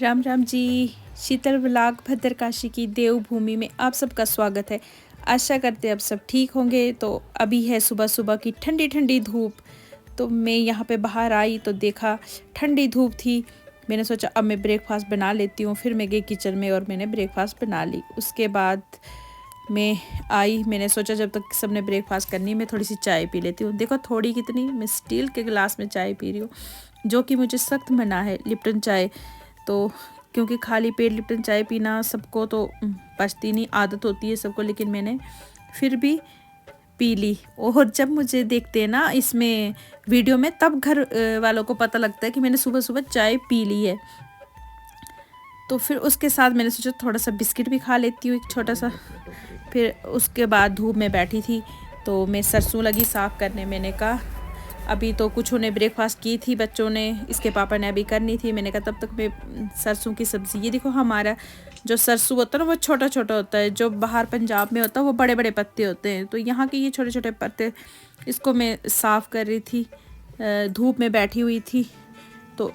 राम राम जी। शीतल vlog भद्रकाशी की देवभूमि में आप सबका स्वागत है। आशा करते हैं आप सब ठीक होंगे। तो अभी है सुबह सुबह की ठंडी ठंडी धूप। तो मैं यहाँ पे बाहर आई तो देखा ठंडी धूप थी। मैंने सोचा अब मैं ब्रेकफास्ट बना लेती हूँ। फिर मैं गई किचन में और मैंने ब्रेकफास्ट बना ली। उसके बाद मैं आई, मैंने सोचा जब तक सबने ब्रेकफास्ट करनी मैं थोड़ी सी चाय पी लेती हूँ। देखो थोड़ी कितनी, मैं स्टील के गिलास में चाय पी रही हूँ, जो कि मुझे सख्त मना है लिप्टन चाय। तो क्योंकि खाली पेट लिप्टन चाय पीना सबको तो पचती नहीं, आदत होती है सबको, लेकिन मैंने फिर भी पी ली। और जब मुझे देखते हैं ना इसमें वीडियो में, तब घर वालों को पता लगता है कि मैंने सुबह सुबह चाय पी ली है। तो फिर उसके साथ मैंने सोचा थोड़ा सा बिस्किट भी खा लेती हूँ, एक छोटा सा। फिर उसके बाद धूप में बैठी थी तो मैं सरसों लगी साफ़ करने। मैंने कहा अभी तो कुछ उन्हें ब्रेकफास्ट की थी बच्चों ने, इसके पापा ने अभी करनी थी। मैंने कहा तब तक मैं सरसों की सब्ज़ी, ये देखो हमारा जो सरसों होता है ना वो छोटा छोटा होता है, जो बाहर पंजाब में होता है वो बड़े बड़े पत्ते होते हैं। तो यहाँ के ये छोटे छोटे पत्ते, इसको मैं साफ़ कर रही थी, धूप में बैठी हुई थी। तो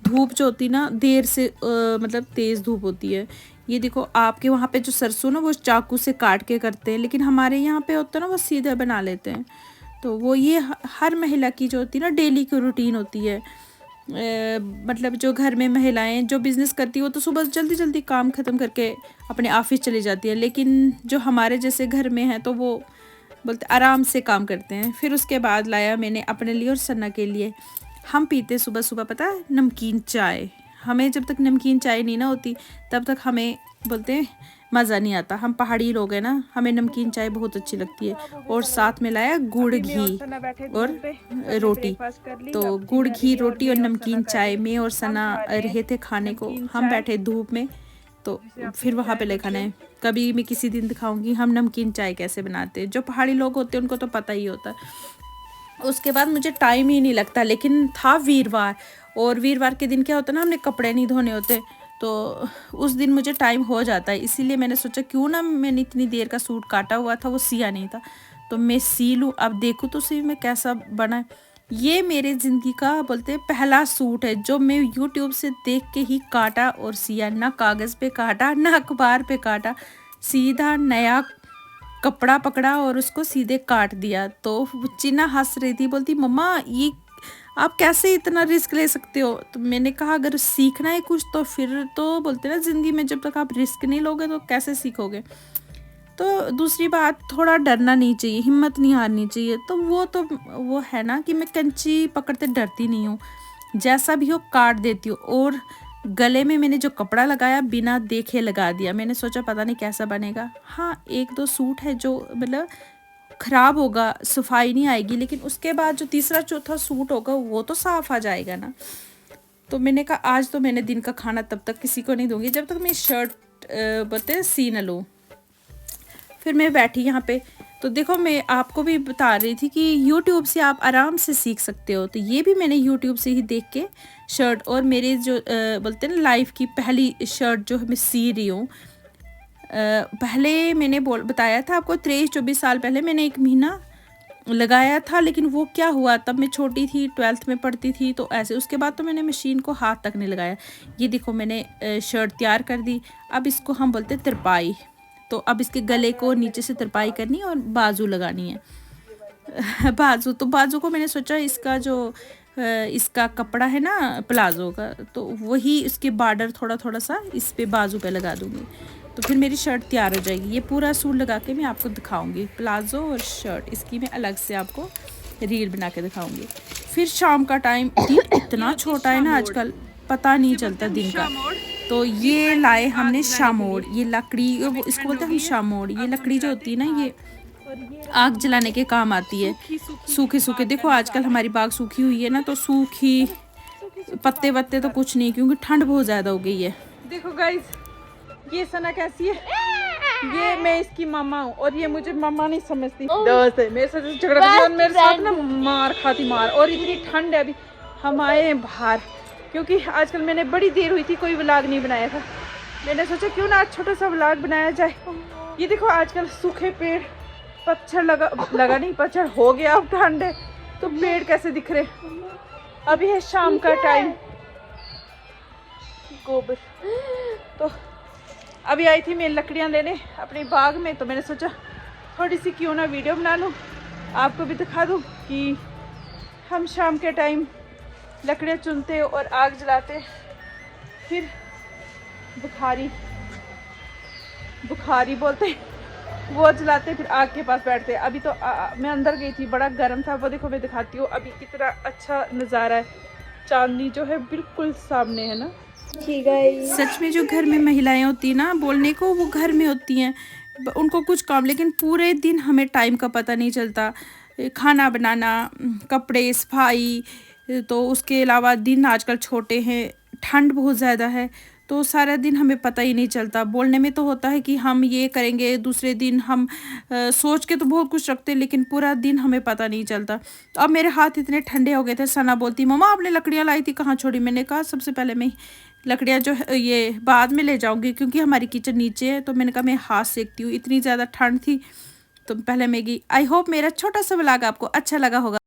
धूप जो होती ना देर से मतलब तेज़ धूप होती है। ये देखो आपके वहाँ पे जो सरसों ना वो चाकू से काट के करते हैं, लेकिन हमारे यहाँ पे होता है ना वो सीधा बना लेते हैं। तो वो ये हर महिला की जो होती है ना डेली की रूटीन होती है। मतलब जो घर में महिलाएं जो बिज़नेस करती है वो तो सुबह जल्दी जल्दी काम ख़त्म करके अपने ऑफिस चली जाती है, लेकिन जो हमारे जैसे घर में हैं तो वो बोलते आराम से काम करते हैं। फिर उसके बाद लाया मैंने अपने लिए और सन्ना के लिए। हम पीते सुबह सुबह पता है नमकीन चाय। हमें जब तक नमकीन चाय नहीं ना होती तब तक हमें बोलते हैं मज़ा नहीं आता। हम पहाड़ी लोग हैं ना, हमें नमकीन चाय बहुत अच्छी लगती है। और साथ में लाया गुड़ घी और रोटी। तो गुड़ घी रोटी और नमकीन चाय में और सना रहे थे खाने को। हम बैठे धूप में, तो फिर वहाँ पे लेखा है। कभी मैं किसी दिन दिखाऊंगी हम नमकीन चाय कैसे बनाते हैं। जो पहाड़ी लोग होते हैं उनको तो पता ही होता है। उसके बाद मुझे टाइम ही नहीं लगता, लेकिन था वीरवार, और वीरवार के दिन क्या होता है ना, हमने कपड़े नहीं धोने होते, तो उस दिन मुझे टाइम हो जाता है। इसीलिए मैंने सोचा क्यों ना, मैंने इतनी देर का सूट काटा हुआ था वो सिया नहीं था, तो मैं सी लूँ। अब देखूँ तो सही में कैसा बना है। ये मेरे ज़िंदगी का बोलते हैं पहला सूट है जो मैं यूट्यूब से देख के ही काटा और सिया। ना कागज़ पे काटा ना अखबार पे काटा, सीधा नया कपड़ा पकड़ा और उसको सीधे काट दिया। तो चिन्ना हंस रही थी, बोलती मम्मा ये आप कैसे इतना रिस्क ले सकते हो। तो मैंने कहा अगर सीखना है कुछ तो फिर तो बोलते ना ज़िंदगी में जब तक आप रिस्क नहीं लोगे तो कैसे सीखोगे। तो दूसरी बात, थोड़ा डरना नहीं चाहिए, हिम्मत नहीं हारनी चाहिए। तो वो है ना कि मैं कंची पकड़ते डरती नहीं हूँ, जैसा भी हो काट देती हूँ। और गले में मैंने जो कपड़ा लगाया बिना देखे लगा दिया। मैंने सोचा पता नहीं कैसा बनेगा। हाँ एक दो सूट है जो मतलब ख़राब होगा, सफाई नहीं आएगी, लेकिन उसके बाद जो तीसरा चौथा सूट होगा वो तो साफ आ जाएगा ना। तो मैंने कहा आज तो मैंने दिन का खाना तब तक किसी को नहीं दूंगी जब तक मैं शर्ट बोलते सी न लूँ। फिर मैं बैठी यहाँ पे, तो देखो मैं आपको भी बता रही थी कि YouTube से आप आराम से सीख सकते हो। तो ये भी मैंने YouTube से ही देख के शर्ट, और मेरे जो बोलते हैं ना लाइफ की पहली शर्ट जो मैं सी रही हूँ। पहले मैंने बताया था आपको 23-24 साल पहले मैंने 1 महीना लगाया था, लेकिन वो क्या हुआ तब मैं छोटी थी, 12th में पढ़ती थी, तो ऐसे उसके बाद तो मैंने मशीन को हाथ तक नहीं लगाया। ये देखो मैंने शर्ट तैयार कर दी। अब इसको हम बोलते तिरपाई। तो अब इसके गले को नीचे से तिरपाई करनी और बाजू लगानी है। बाजू को मैंने सोचा इसका जो इसका कपड़ा है ना प्लाजो का, तो वही इसके बॉर्डर थोड़ा थोड़ा सा इस पे बाजू पे लगा दूँगी, तो फिर मेरी शर्ट तैयार हो जाएगी। ये पूरा सूट लगा के मैं आपको दिखाऊंगी, प्लाजो और शर्ट इसकी मैं अलग से आपको रील बना के दिखाऊंगी। फिर शाम का टाइम इतना छोटा है ना आजकल, पता नहीं चलता दिन का। तो ये लाए हमने शामोड़, ये लकड़ी इसको बोलते हैं हम शामोड़। ये लकड़ी जो होती है ना ये आग जलाने के काम आती है। सूखे सूखे देखो आजकल हमारी बाग सूखी हुई है ना, तो सूखी पत्ते वत्ते तो कुछ नहीं, क्योंकि ठंड बहुत ज़्यादा हो गई है। देखो गाइस ये सना कैसी है, ये मैं इसकी मामा हूँ और ये मुझे मामा नहीं समझती, दोस्त है। मेरे साथ झगड़ा करती और मेरे साथ ना मार खाती मार। और इतनी ठंड है, अभी हम आए हैं बाहर क्योंकि आजकल मैंने बड़ी देर हुई थी कोई व्लॉग नहीं बनाया था। मैंने सोचा क्यों ना आज छोटा सा व्लॉग बनाया जाए। ये देखो आजकल सूखे पेड़, पतझड़ लगा नहीं पतझड़ हो गया, अब ठंड है तो पेड़ कैसे दिख रहे। अभी है शाम का टाइम, गोबर। तो अभी आई थी मैं लकड़ियाँ लेने अपने बाग में, तो मैंने सोचा थोड़ी सी क्यों ना वीडियो बना लूँ, आपको भी दिखा दूँ कि हम शाम के टाइम लकड़ियाँ चुनते और आग जलाते, फिर बुखारी बोलते वो जलाते, फिर आग के पास बैठते। अभी तो मैं अंदर गई थी, बड़ा गर्म था। वो देखो मैं दिखाती हूँ अभी कितना अच्छा नज़ारा है, चांदनी जो है बिल्कुल सामने है ना। सच में जो घर में महिलाएं होती हैं ना, बोलने को वो घर में होती हैं, उनको कुछ काम, लेकिन पूरे दिन हमें टाइम का पता नहीं चलता। खाना बनाना, कपड़े, सफाई, तो उसके अलावा दिन आजकल छोटे हैं, ठंड बहुत ज़्यादा है, तो सारा दिन हमें पता ही नहीं चलता। बोलने में तो होता है कि हम ये करेंगे, दूसरे दिन हम सोच के तो बहुत कुछ रखते हैं, लेकिन पूरा दिन हमें पता नहीं चलता। तो अब मेरे हाथ इतने ठंडे हो गए थे। सना बोलती, मम्मा आपने लकड़ियाँ लाई थी, कहाँ छोड़ी? मैंने कहा सबसे पहले मैं लकड़ियाँ जो है ये बाद में ले जाऊंगी, क्योंकि हमारी किचन नीचे है। तो मैंने कहा मैं हाथ सेकती हूँ, इतनी ज़्यादा ठंड थी, तो पहले मैं गई। आई होप मेरा छोटा सा व्लॉग आपको अच्छा लगा होगा।